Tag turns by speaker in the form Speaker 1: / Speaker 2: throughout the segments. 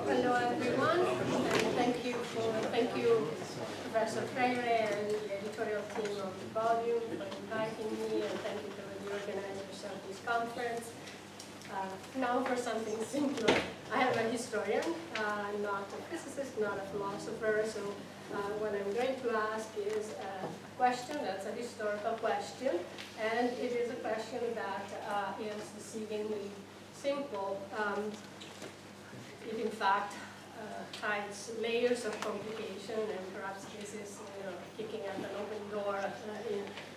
Speaker 1: Hello everyone, and thank you Professor Freire and the editorial team of the volume for inviting me, and thank you to the organizers of this conference. Now for something simpler. I am a historian, not a physicist, not a philosopher, so what I'm going to ask is a question that's a historical question, and it is a question that is deceivingly simple. It in fact hides layers of complication, and perhaps this is kicking at an open door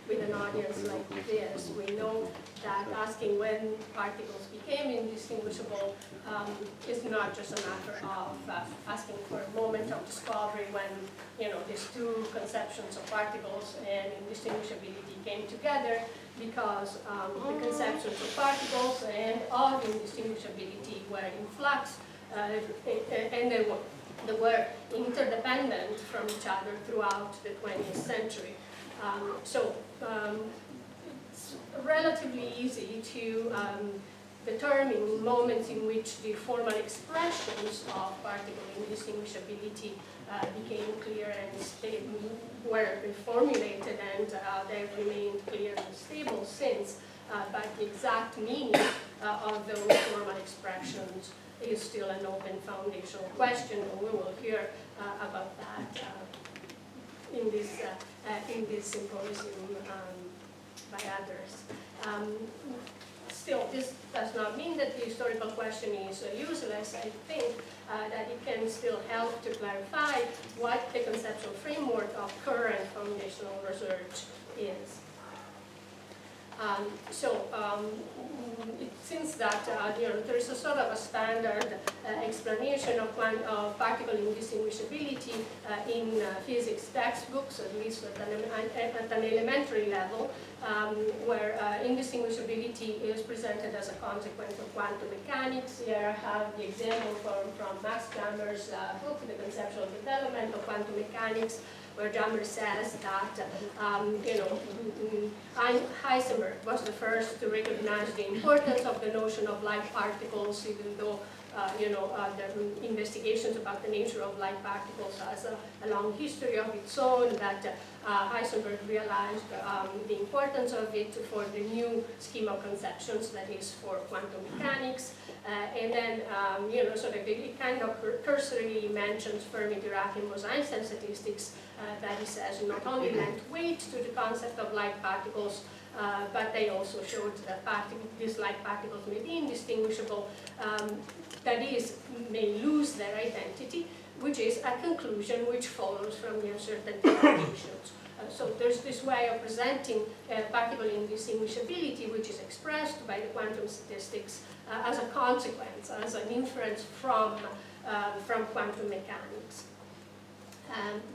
Speaker 1: with an audience like this. We know that asking when particles became indistinguishable is not just a matter of asking for a moment of discovery when these two conceptions of particles and indistinguishability came together, because the conceptions of particles and of indistinguishability were in flux, and they were interdependent from each other throughout the 20th century. It's relatively easy to determine moments in which the formal expressions of particle indistinguishability became clear and stable, were reformulated, and they've remained clear and stable since. But the exact meaning of those formal expressions is still an open foundational question, and we will hear about that in this symposium by others. Still, this does not mean that the historical question is useless. I think that it can still help to clarify what the conceptual framework of current foundational research is. It seems that there is a sort of a standard explanation of particle indistinguishability in physics textbooks, at least at an elementary level, where indistinguishability is presented as a consequence of quantum mechanics. Here I have the example from Max Jammer's book, The Conceptual Development of Quantum Mechanics, where Jammer says that Heisenberg was the first to recognize the importance of the notion of light particles, even though the investigations about the nature of light particles has a long history of its own, that Heisenberg realized the importance of it for the new scheme of conceptions, that is for quantum mechanics. And then, sort of it kind of cursorily mentions Fermi, Dirac, and Bose-Einstein statistics that he says not only lent weight to the concept of light particles, but they also showed that these light particles may be indistinguishable, that is, may lose their identity, which is a conclusion which follows from the uncertainty conditions. So there's this way of presenting particle indistinguishability, which is expressed by the quantum statistics as a consequence, as an inference from quantum mechanics.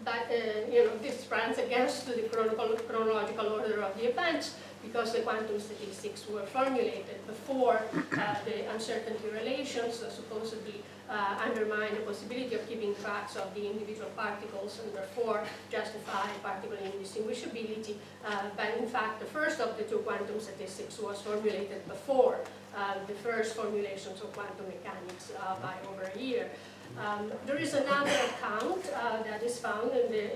Speaker 1: But this runs against the chronological order of the events, because the quantum statistics were formulated before the uncertainty relations supposedly undermine the possibility of keeping tracks of the individual particles and therefore justify particle indistinguishability. But in fact, the first of the two quantum statistics was formulated before the first formulations of quantum mechanics by over a year. There is another account that is found in the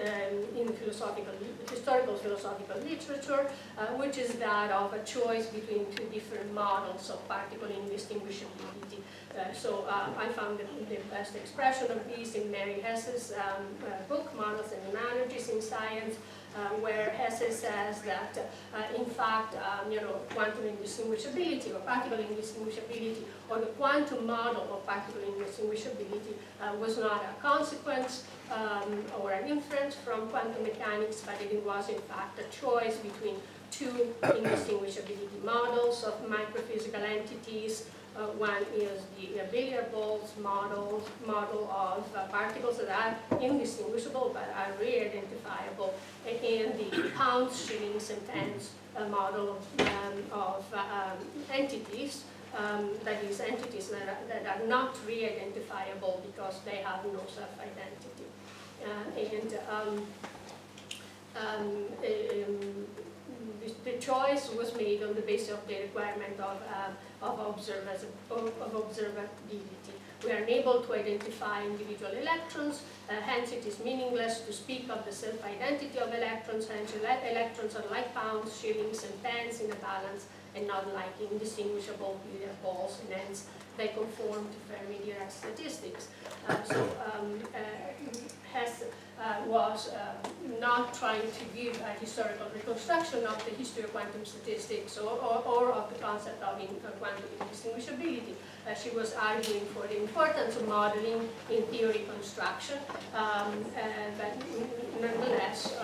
Speaker 1: historical philosophical literature, which is that of a choice between two different models of particle indistinguishability. I found the best expression of this in Mary Hesse's book, Models and Analogies in Science, where Hesse says that, in fact, quantum indistinguishability or particle indistinguishability, or the quantum model of particle indistinguishability was not a consequence or an inference from quantum mechanics, but it was, in fact, a choice between two indistinguishability models of microphysical entities. One is the billiard balls model of particles that are indistinguishable but are re-identifiable, and the pounds, shillings, and pence model of entities, that is, entities that are not re-identifiable because they have no self-identity. The choice was made on the basis of the requirement of observability. We are unable to identify individual electrons, hence it is meaningless to speak of the self-identity of electrons, hence electrons are like pounds, shillings, and pence in a balance, and not like indistinguishable billiard balls, and hence they conform to Fermi-Dirac statistics. Hess was not trying to give a historical reconstruction of the history of quantum statistics or of the concept of quantum indistinguishability. She was arguing for the importance of modeling in theory construction, but nonetheless,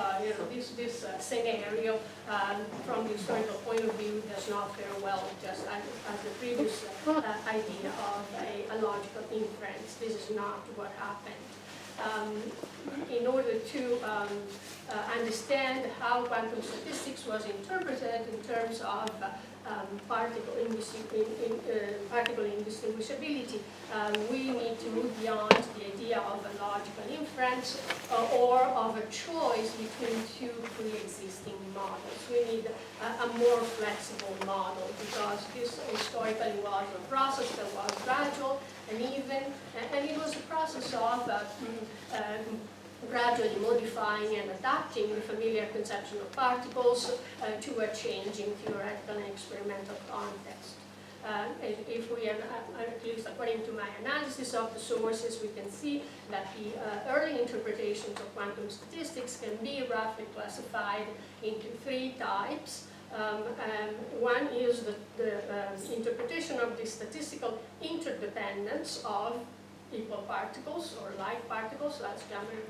Speaker 1: this scenario, from the historical point of view, does not fare well, just as the previous idea of a logical inference. This is not what happened. In order to understand how quantum statistics was interpreted in terms of particle indistinguishability, we need to move beyond the idea of a logical inference or of a choice between two pre-existing models. We need a more flexible model, because this historically was a process that was gradual and even, and it was a process of gradually modifying and adapting the familiar conception of particles to a changing theoretical and experimental context. If we, at least according to my analysis of the sources, we can see that the early interpretations of quantum statistics can be roughly classified into three types. One is the interpretation of the statistical interdependence of equal particles or like particles, as Jammer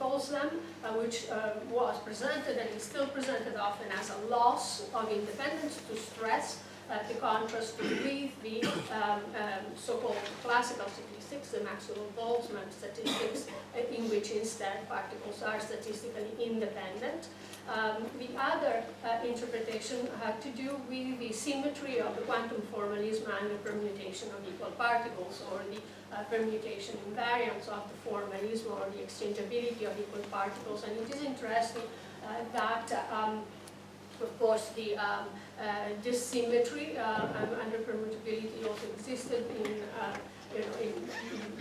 Speaker 1: calls them, which was presented and is still presented often as a loss of independence to stress the contrast with the so-called classical statistics, the Maxwell-Boltzmann statistics, in which instead particles are statistically independent. The other interpretation had to do with the symmetry of the quantum formalism and the permutation of equal particles, or the permutation invariance of the formalism, or the exchangeability of equal particles. And it is interesting that, of course, this symmetry and the permutability also existed in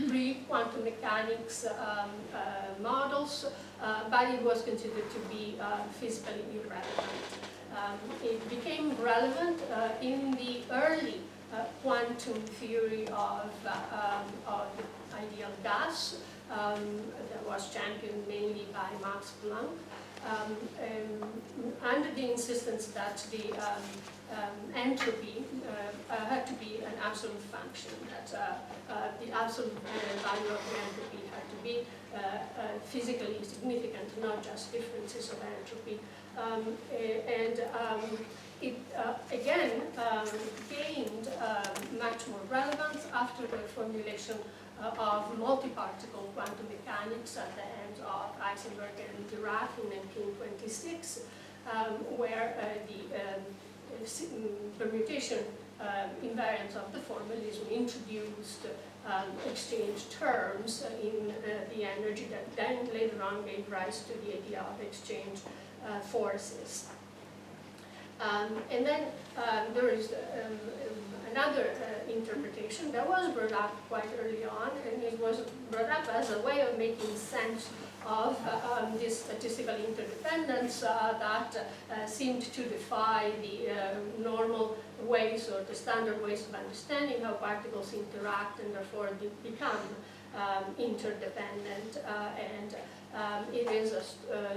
Speaker 1: pre-quantum mechanics models, but it was considered to be physically irrelevant. It became relevant in the early quantum theory of the ideal gas that was championed mainly by Max Planck, under the insistence that the entropy had to be an absolute function, that the absolute value of the entropy had to be physically significant, not just differences of entropy. It again gained much more relevance after the formulation of multi-particle quantum mechanics at the end of Heisenberg and Dirac in 1926, where the permutation invariance of the formalism introduced exchange terms in the energy that then later on gave rise to the idea of exchange forces. And then there is another interpretation that was brought up quite early on, and it was brought up as a way of making sense of this statistical interdependence that seemed to defy the normal ways or the standard ways of understanding how particles interact and therefore become interdependent. It is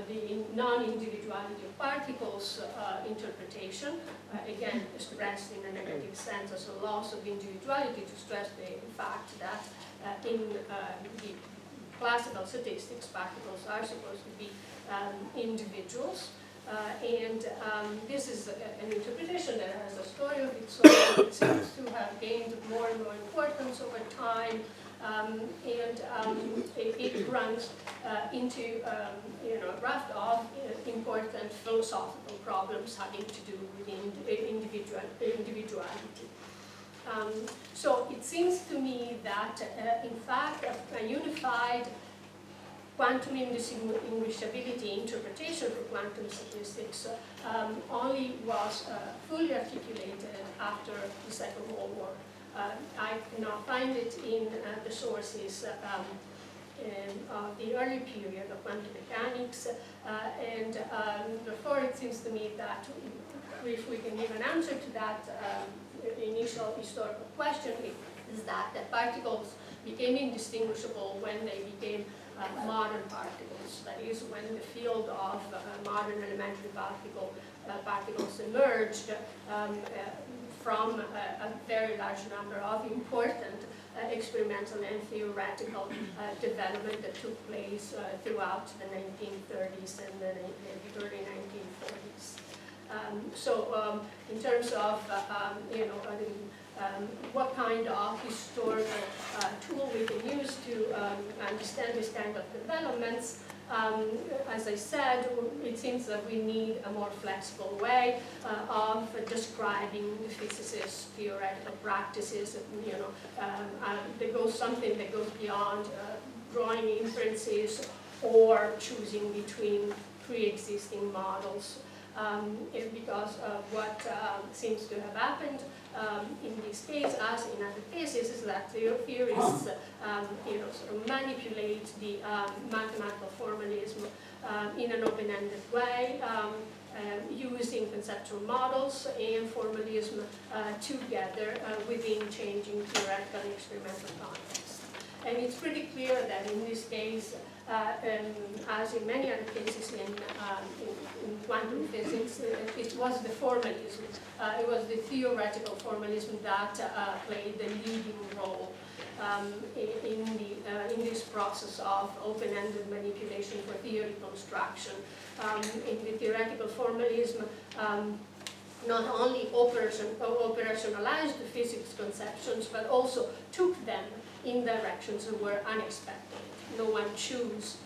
Speaker 1: the non-individuality of particles interpretation, again expressed in a negative sense as a loss of individuality, to stress the fact that in the classical statistics, particles are supposed to be individuals. This is an interpretation that has a story of its own. It seems to have gained more and more importance over time. It runs into a raft of important philosophical problems having to do with individuality. So it seems to me that, in fact, a unified quantum indistinguishability interpretation for quantum statistics only was fully articulated after the Second World War. I cannot find it in the sources of the early period of quantum mechanics, and therefore it seems to me that if we can give an answer to that initial historical question, is that the particles became indistinguishable when they became modern particles. That is, when the field of modern elementary particles emerged from a very large number of important experimental and theoretical development that took place throughout the 1930s and the early 1940s. In terms of what kind of historical tool we can use to understand this kind of developments, as I said, it seems that we need a more flexible way of describing the physicists' theoretical practices. Something that goes beyond drawing inferences or choosing between pre-existing models. Because what seems to have happened in this case, as in other cases, is that theorists sort of manipulate the mathematical formalism in an open-ended way, using conceptual models and formalism together within changing theoretical and experimental contexts. And it's pretty clear that in this case, as in many other cases in quantum physics, it was the formalism, it was the theoretical formalism that played the leading role in this process of open-ended manipulation for theory construction. In the theoretical formalism, not only operationalized the physics conceptions, but also took them in directions that were unexpected. No one chose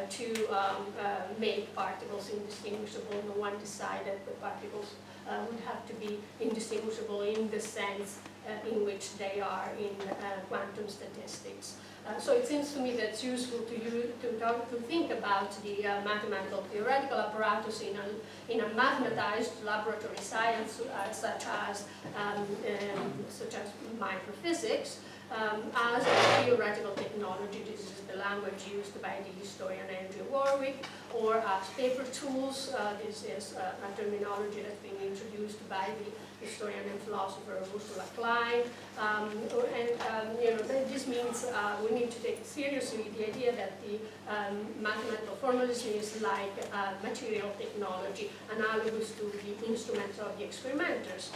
Speaker 1: to make particles indistinguishable. No one decided that particles would have to be indistinguishable in the sense in which they are in quantum statistics. So it seems to me that it's useful to think about the mathematical theoretical apparatus in a mathematized laboratory science such as microphysics, as a theoretical technology. This is the language used by the historian Andrew Warwick, or as paper tools. This is a terminology that's been introduced by the historian and philosopher Ursula Klein. This means we need to take seriously the idea that the mathematical formalism is like material technology, analogous to the instruments of the experimenters,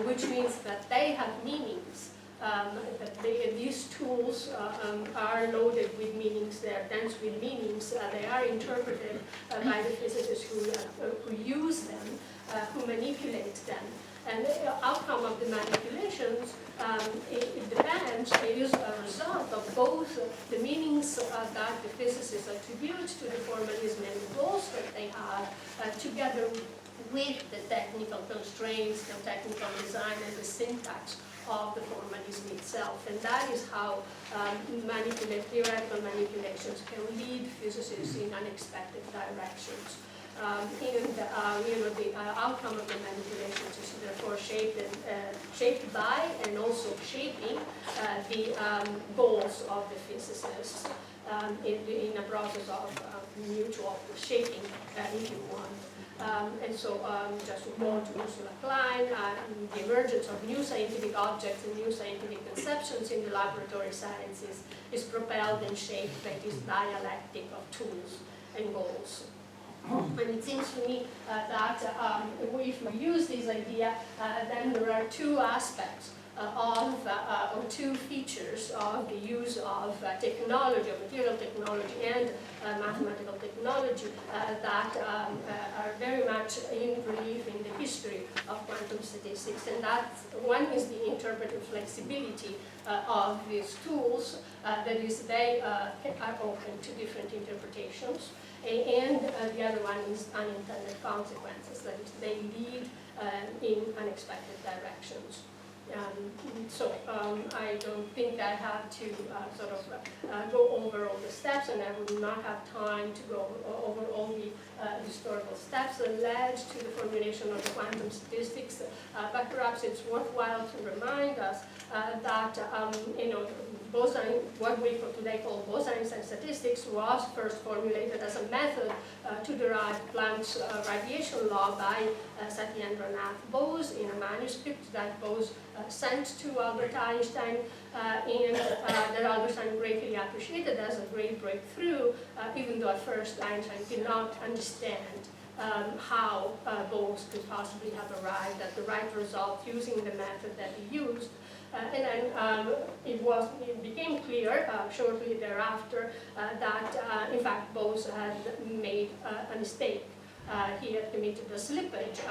Speaker 1: which means that they have meanings. These tools are loaded with meanings, they are dense with meanings, they are interpreted by the physicists who use them, who manipulate them. And the outcome of the manipulations, it depends, it is a result of both the meanings that the physicists attribute to the formalism and the goals that they have, together with the technical constraints, the technical design, and the syntax of the formalism itself. And that is how theoretical manipulations can lead physicists in unexpected directions. The outcome of the manipulations is therefore shaped by and also shaping the goals of the physicists in a process of mutual shaping, if you want. Just to quote Ursula Klein, the emergence of new scientific objects and new scientific conceptions in the laboratory sciences is propelled and shaped by this dialectic of tools and goals. And it seems to me that if we use this idea, then there are two aspects or two features of the use of technology, of material technology and mathematical technology that are very much in relief in the history of quantum statistics. And that one is the interpretive flexibility of these tools, that is, they are open to different interpretations. And the other one is unintended consequences, that is, they lead in unexpected directions. I don't think I have to go over all the steps, and I would not have time to go over all the historical steps that led to the formulation of the quantum statistics, but perhaps it's worthwhile to remind us that Bose-Einstein, what we today call Bose-Einstein statistics, was first formulated as a method to derive Planck's radiation law by Satyendranath Bose in a manuscript that Bose sent to Albert Einstein, and that Albert Einstein greatly appreciated as a great breakthrough, even though at first Einstein did not understand how Bose could possibly have arrived at the right result using the method that he used. And then it became clear shortly thereafter that, in fact, Bose had made a mistake. He had committed a slippage.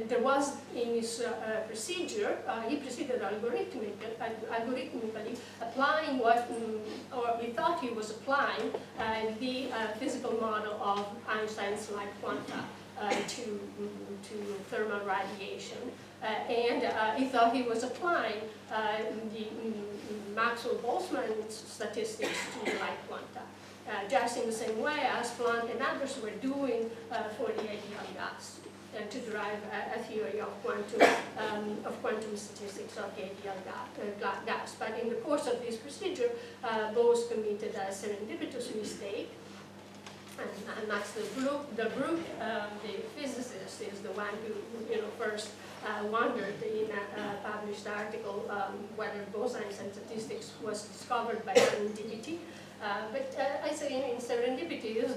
Speaker 1: There was in his procedure, he proceeded algorithmically applying what, or we thought he was applying, the physical model of Einstein's light quanta to thermal radiation. And he thought he was applying the Maxwell-Boltzmann statistics to the light quanta, just in the same way as Planck and others were doing for the ideal gas, to derive a theory of quantum statistics of the ideal gas. But in the course of this procedure, Bose committed a serendipitous mistake. And Max de Broek, the physicist, is the one who first wondered in a published article whether Bose-Einstein statistics was discovered by serendipity. But I say in serendipity is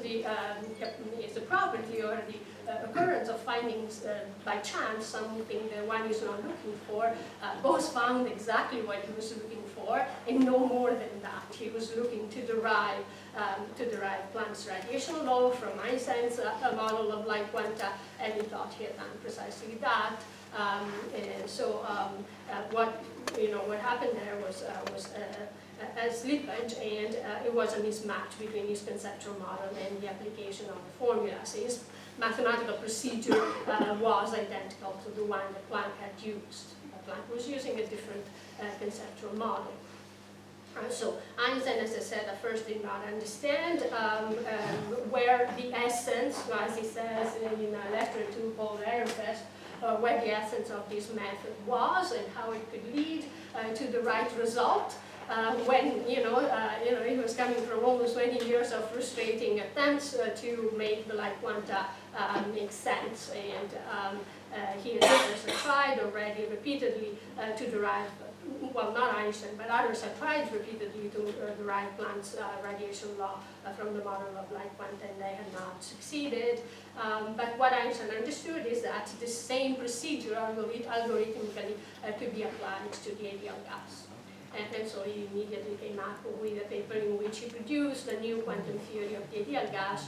Speaker 1: the property or the occurrence of findings by chance, something that one is not looking for. Bose found exactly what he was looking for, and no more than that. He was looking to derive Planck's radiation law from Einstein's model of light quanta, and he thought he had done precisely that. What happened there was a slippage, and it was a mismatch between his conceptual model and the application of the formulas. His mathematical procedure was identical to the one that Planck had used. Planck was using a different conceptual model. So Einstein, as I said, at first did not understand where the essence, as he says in a letter to Paul Ehrenfest, where the essence of this method was and how it could lead to the right result. When he was coming from almost 20 years of frustrating attempts to make the light quanta make sense, and he had tried already repeatedly to derive. Well, not Einstein, but others have tried repeatedly to derive Planck's radiation law from the model of light quanta, and they have not succeeded. But what Einstein understood is that the same procedure algorithmically could be applied to the ideal gas. And so he immediately came up with a paper in which he produced a new quantum theory of the ideal gas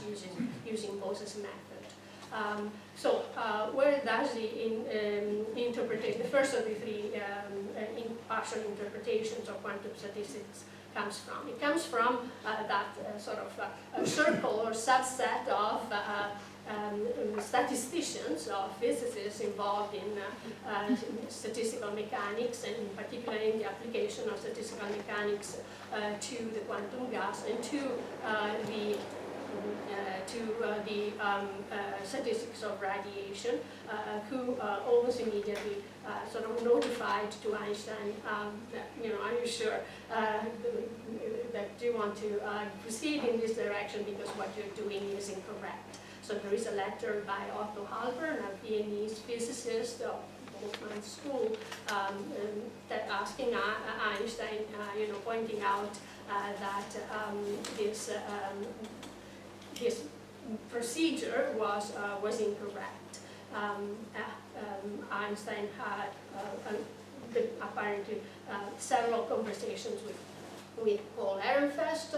Speaker 1: using Bose's method. Where does the interpretation, the first of the three partial interpretations of quantum statistics comes from? It comes from that sort of circle or subset of statisticians or physicists involved in statistical mechanics, and in particular in the application of statistical mechanics to the quantum gas and to the statistics of radiation, who almost immediately sort of notified to Einstein that, are you sure that you want to proceed in this direction, because what you're doing is incorrect. So there is a letter by Otto Halpern, a Viennese physicist of Boltzmann School, that asking Einstein, pointing out that this procedure was incorrect. Einstein had apparently several conversations with Paul Ehrenfest,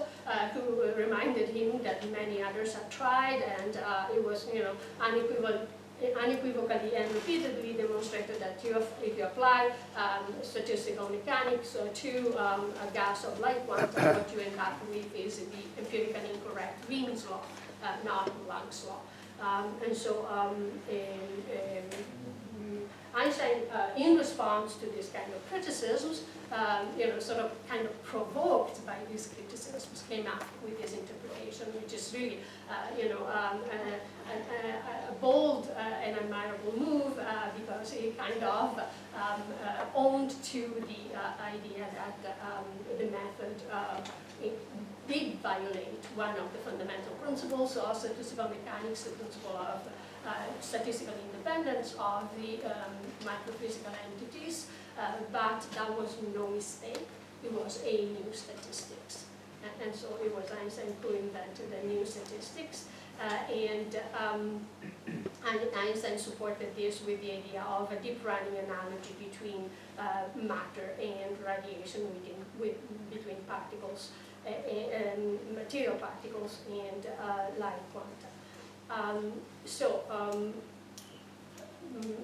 Speaker 1: who reminded him that many others had tried, and it was, unequivocally and repeatedly demonstrated that if you apply statistical mechanics to a gas of like quantum, what you end up with is the empirically incorrect Wien's law, not Planck's law. Einstein, in response to this kind of criticisms, sort of kind of provoked by these criticisms, came up with this interpretation, which is really, a bold and admirable move, because it kind of owned to the idea that the method did violate one of the fundamental principles of statistical mechanics, the principle of statistical independence of the microphysical entities, but that was no mistake. It was a new statistics. And so it was Einstein who invented the new statistics. And Einstein supported this with the idea of a deep running analogy between matter and radiation, between particles, material particles and light quanta.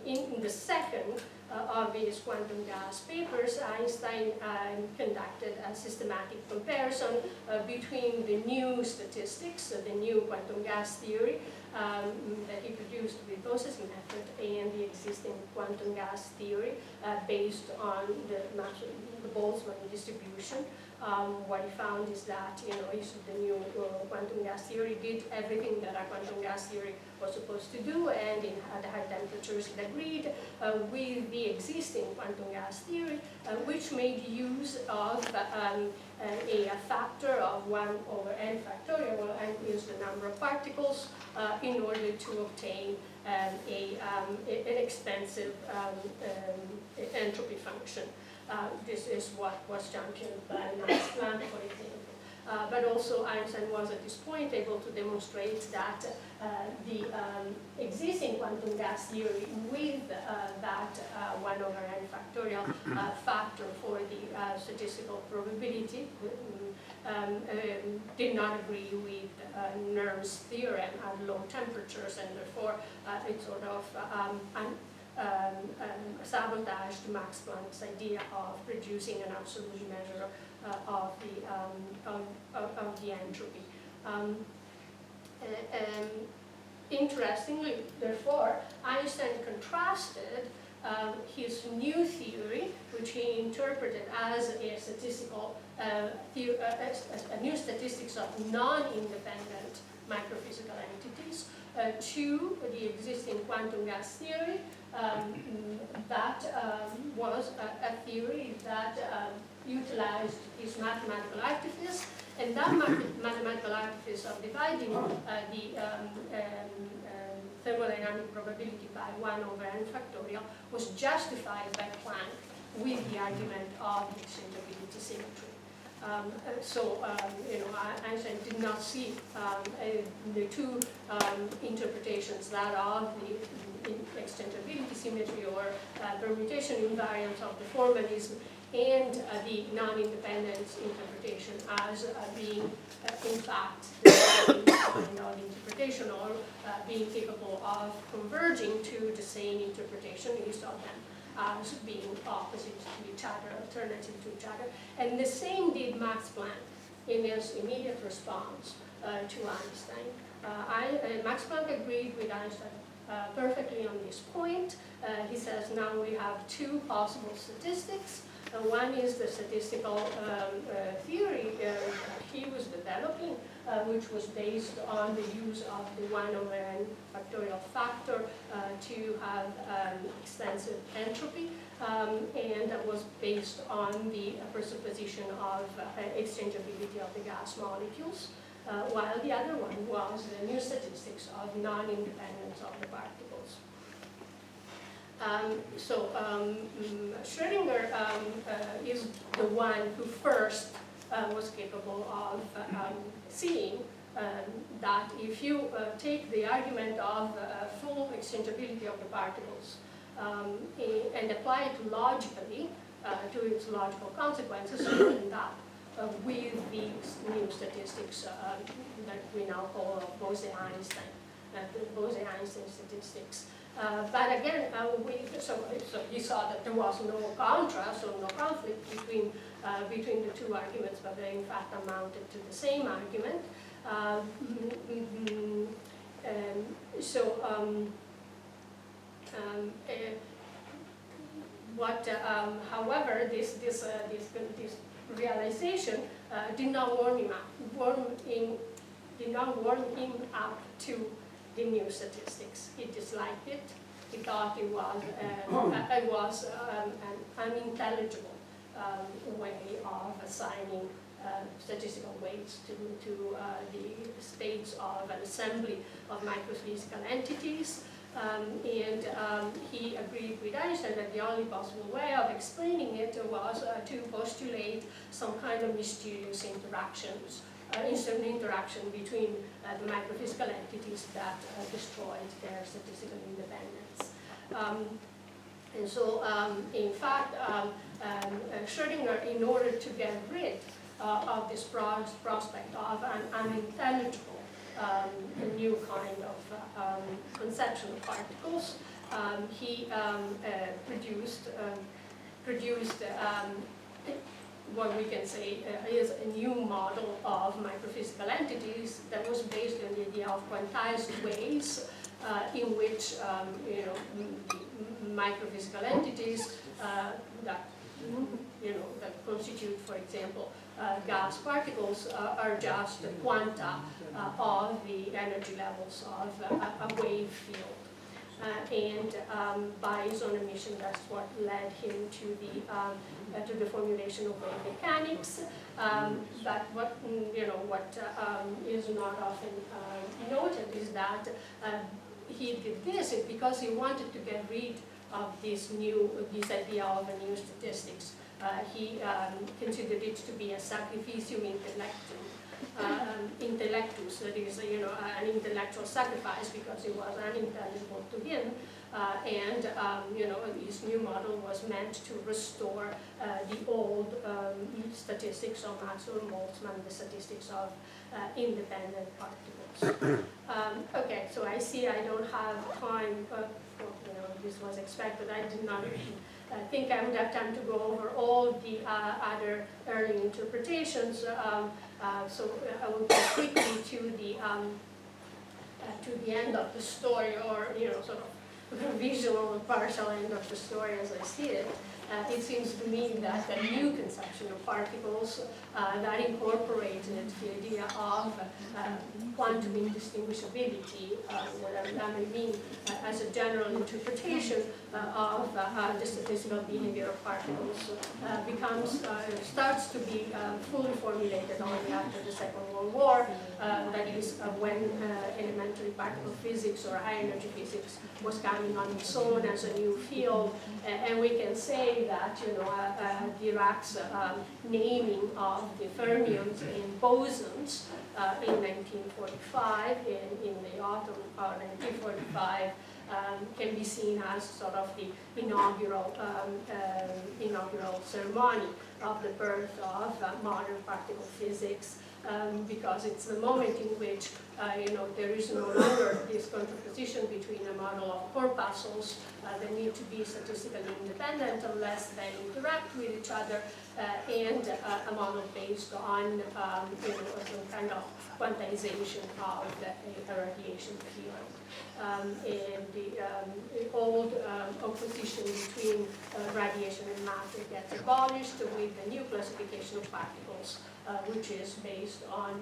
Speaker 1: In the second of his quantum gas papers, Einstein conducted a systematic comparison between the new statistics, the new quantum gas theory that he produced with processing method, and the existing quantum gas theory based on the Boltzmann distribution. What he found is that the new quantum gas theory did everything that a quantum gas theory was supposed to do, and at high temperatures it agreed with the existing quantum gas theory, which made use of a factor of 1 over n factorial, where n is the number of particles, in order to obtain an expensive entropy function. This is what was championed by Max Planck, for example. But also Einstein was at this point able to demonstrate that the existing quantum gas theory with that 1 over n factorial factor for the statistical probability did not agree with Nern's theorem at low temperatures, and therefore it sort of sabotaged Max Planck's idea of producing an absolute measure of the entropy. Interestingly, therefore, Einstein contrasted his new theory, which he interpreted as a statistical theory, a new statistics of non-independent microphysical entities, to the existing quantum gas theory that was a theory that utilized his mathematical artifice, and that mathematical artifice of dividing the thermodynamic probability by 1 over n factorial was justified by Planck with the argument of the exchangeability symmetry. Einstein did not see the two interpretations, that of the exchangeability symmetry or permutation invariance of the formalism, and the non-independent interpretation as being, in fact, the same kind of interpretation, or being capable of converging to the same interpretation. He saw them as being opposite to each other, alternative to each other. And the same did Max Planck in his immediate response to Einstein. Max Planck agreed with Einstein perfectly on this point. He says now we have two possible statistics. One is the statistical theory he was developing, which was based on the use of the 1/n factorial factor to have extensive entropy, and that was based on the presupposition of exchangeability of the gas molecules, while the other one was the new statistics of non-independence of the particles. Schrödinger is the one who first was capable of seeing that if you take the argument of full exchangeability of the particles and apply it logically to its logical consequences, you end up with these new statistics that we now call Bose-Einstein, the Bose-Einstein statistics. But again, so you saw that there was no contrast or no conflict between the two arguments, but they in fact amounted to the same argument. However, this realization did not warm him up to the new statistics. He disliked it. He thought it was an unintelligible way of assigning statistical weights to the states of an assembly of microphysical entities. He agreed with Einstein that the only possible way of explaining it was to postulate some kind of mysterious interactions, instant interaction between the microphysical entities that destroyed their statistical independence. In fact, Schrödinger, in order to get rid of this prospect of an unintelligible new kind of conception of particles, he produced what we can say is a new model of microphysical entities that was based on the idea of quantized ways in which microphysical entities that constitute, for example, gas particles are just quanta of the energy levels of a wave field. By his own admission, that's what led him to the formulation of wave mechanics. But what is not often noted is that he did this because he wanted to get rid of this idea of a new statistics. He considered it to be a sacrificium intellectus, that is, an intellectual sacrifice because it was unintelligible to him, his new model was meant to restore the old statistics of Maxwell-Boltzmann, the statistics of independent particles. Okay, so I see I don't have time. This was expected. I did not think I would have time to go over all the other early interpretations. So I will go quickly to the end of the story, or sort of revisional partial end of the story as I see it. It seems to me that a new conception of particles that incorporated the idea of quantum indistinguishability, whatever that may mean, as a general interpretation of the statistical behavior of particles, starts to be fully formulated only after the Second World War. That is when elementary particle physics or high energy physics was coming on its own as a new field, and we can say that Dirac's naming of the fermions and bosons in 1945, in the autumn of 1945, can be seen as sort of the inaugural ceremony of the birth of modern particle physics, because it's the moment in which there is no longer this contraposition between a model of corpuscles that need to be statistically independent unless they interact with each other, and a model based on some kind of quantization of a radiation field. And the old opposition between radiation and matter gets abolished with the new classification of particles, which is based on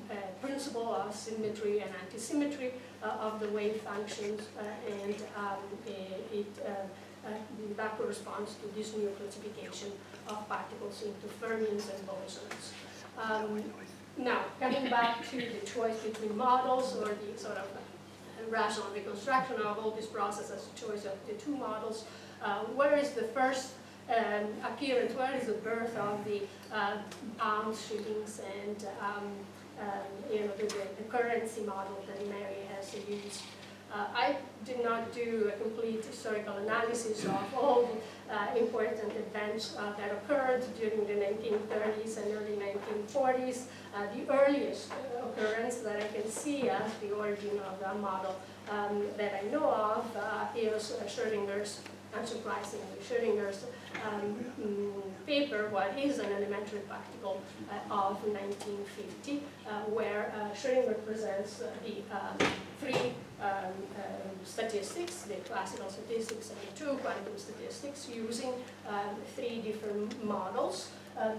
Speaker 1: the principle of symmetry and antisymmetry of the wave functions, and that corresponds to this new classification of particles into fermions and bosons. Now, coming back to the choice between models, or the sort of rational reconstruction of all this process as a choice of the two models, where is the first appearance, where is the birth of the pounds, shillings, and the currency model that Mary has used? I did not do a complete historical analysis of all the important events that occurred during the 1930s and early 1940s. The earliest occurrence that I can see as the origin of the model that I know of is Schrödinger's, unsurprisingly, Schrödinger's paper, What is an Elementary Particle, of 1950, where Schrödinger presents the three statistics, the classical statistics and the two quantum statistics, using three different models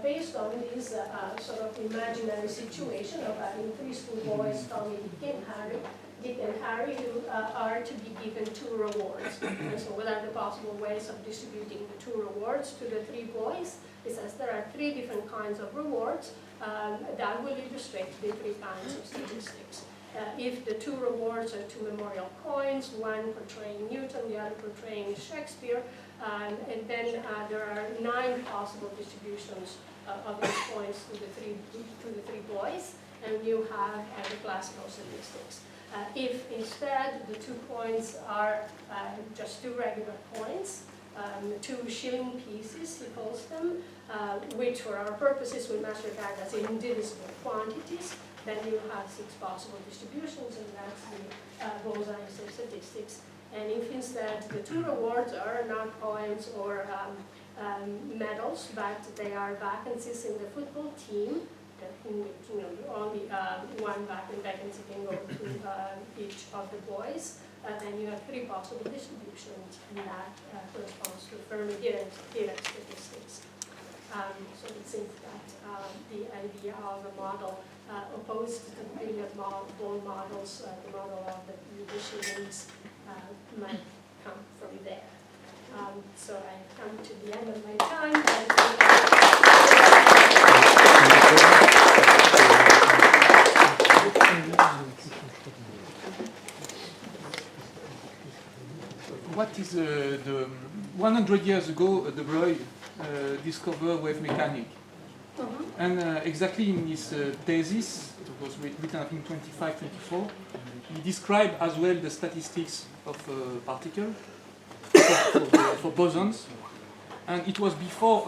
Speaker 1: based on this sort of imaginary situation of having three schoolboys, Tommy, Dick and Harry, who are to be given two rewards. And so what are the possible ways of distributing the two rewards to the three boys? It says there are three different kinds of rewards that will illustrate the three kinds of statistics. If the two rewards are two memorial coins, one portraying Newton, the other portraying Shakespeare, and then there are 9 possible distributions of these coins to the three boys, and you have the classical statistics. If instead the 2 coins are just 2 regular coins, 2 shilling pieces, he calls them, which for our purposes we must regard as indivisible quantities, then you have 6 possible distributions, and that's the Bose-Einstein statistics. And if instead the 2 rewards are not coins or medals, but they are vacancies in the football team, in which only one vacancy can go to each of the boys, then you have 3 possible distributions, and that corresponds to Fermi Dirac statistics. So it seems that the idea of a model opposed to the billiard ball models, the model of the shillings, might come from there. So I come to the end of my time.
Speaker 2: What is the 100 years ago, De Broglie discovered wave mechanics. And exactly in his thesis, it was written in 25-24, he described as well the statistics of particles for bosons. And it was before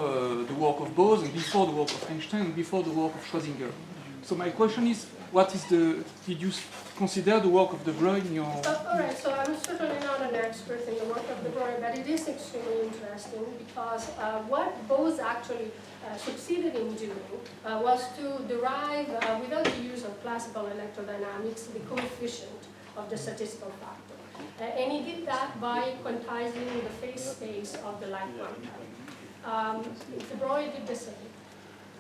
Speaker 2: the work of Bose, and before the work of Einstein, and before the work of Schrödinger. So my question is, did you consider the work of De Broglie in your...
Speaker 1: All right, so I'm certainly not an expert in the work of De Broglie, but it is extremely interesting because what Bose actually succeeded in doing was to derive, without the use of classical electrodynamics, the coefficient of the statistical factor. And he did that by quantizing the phase space of the light quantum. De Broglie did the same.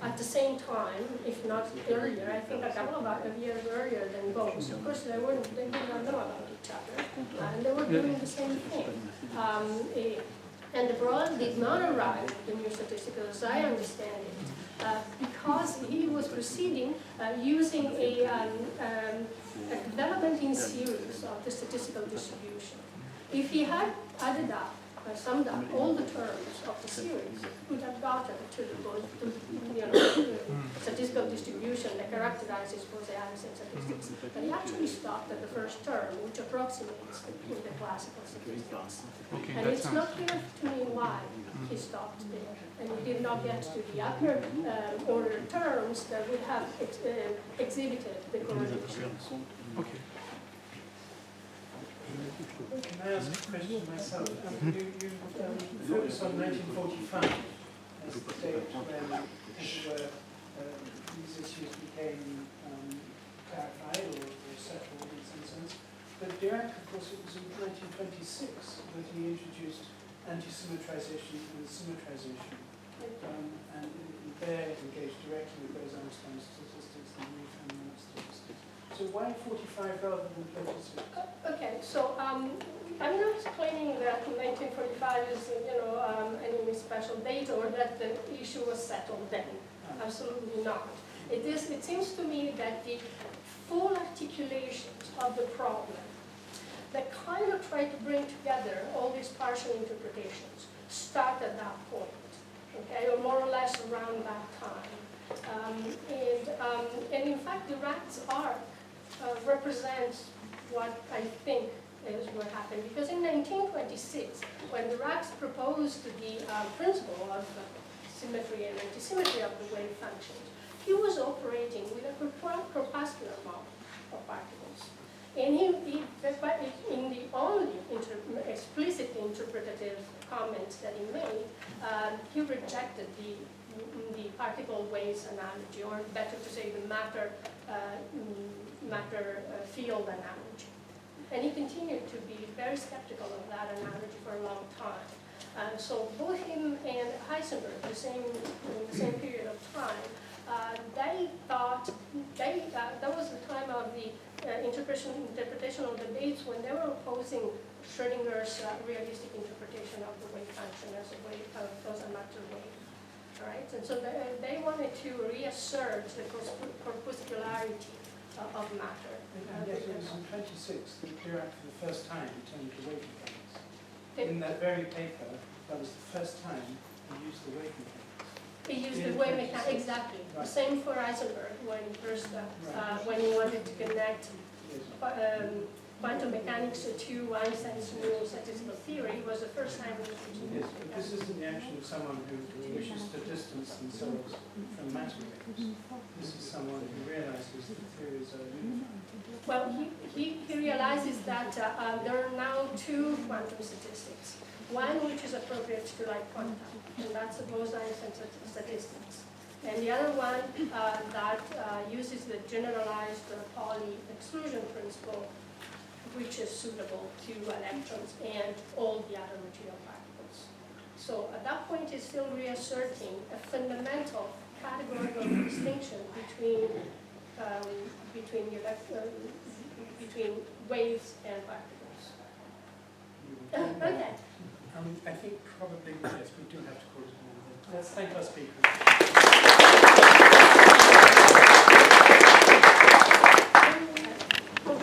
Speaker 1: At the same time, if not earlier, I think a couple of years earlier than Bose. Of course, they did not know about each other, and they were doing the same thing. And De Broglie did not arrive at the new statistical, as I understand it, because he was proceeding using a development in series of the statistical distribution. If he had added up summed up all the terms of the series, would have gotten to the statistical distribution that characterizes Bose-Allison statistics. But he actually stopped at the first term, which approximates the classical statistics.
Speaker 2: Okay,
Speaker 1: And it's not clear to me why he stopped there, and he did not get to the upper order terms that would have exhibited the correlation.
Speaker 2: Okay.
Speaker 3: Can I ask a question myself? You focus on 1945 as the date when, as it were, these issues became clarified or settled in some sense. But Dirac, of course, it was in 1926 that he introduced anti-symmetrization and symmetrization. And there engaged directly with Bose-Einstein statistics and Newton statistics. So why 45 rather than 26?
Speaker 1: Okay, so I'm not claiming that 1945 is, any special date or that the issue was settled then. Absolutely not. It seems to me that the full articulation of the problem that kind of tried to bring together all these partial interpretations start at that point, okay, or more or less around that time. And in fact, Dirac's arc represents what I think is what happened. Because in 1926, when Dirac proposed the principle of symmetry and antisymmetry of the wave functions, he was operating with a corpuscular model of particles. And in the only explicit interpretative comments that he made, he rejected the particle waves analogy, or better to say the matter field analogy. And he continued to be very skeptical of that analogy for a long time. So both him and Heisenberg, in the same period of time, they thought, that was the time of the interpretation of the dates when they were opposing Schrödinger's realistic interpretation of the wave function as a wave, as a matter wave. All right, and so they wanted to reassert the corpuscularity of matter.
Speaker 3: And yet it was in 26 that Dirac for the first time turned to wave mechanics. In that very paper, that was the first time he used the wave mechanics.
Speaker 1: He used the wave mechanics, exactly. Right. Same for Heisenberg when he first, when he wanted to connect quantum mechanics to Einstein's new statistical theory. It was the first time we used it.
Speaker 3: Yes, but this isn't the action of someone who wishes to distance themselves from matter waves. This is someone who realizes that theories are uniform.
Speaker 1: Well, he realizes that there are now two quantum statistics. One which is appropriate to like quantum, and that's the Bose-Einstein statistics. And the other one that uses the generalized Pauli exclusion principle, which is suitable to electrons and all the other material particles. So at that point, it's still reasserting a fundamental categorical distinction between waves and particles. Okay.
Speaker 3: I think probably, yes, we do have to call it a minute. Let's thank our speakers.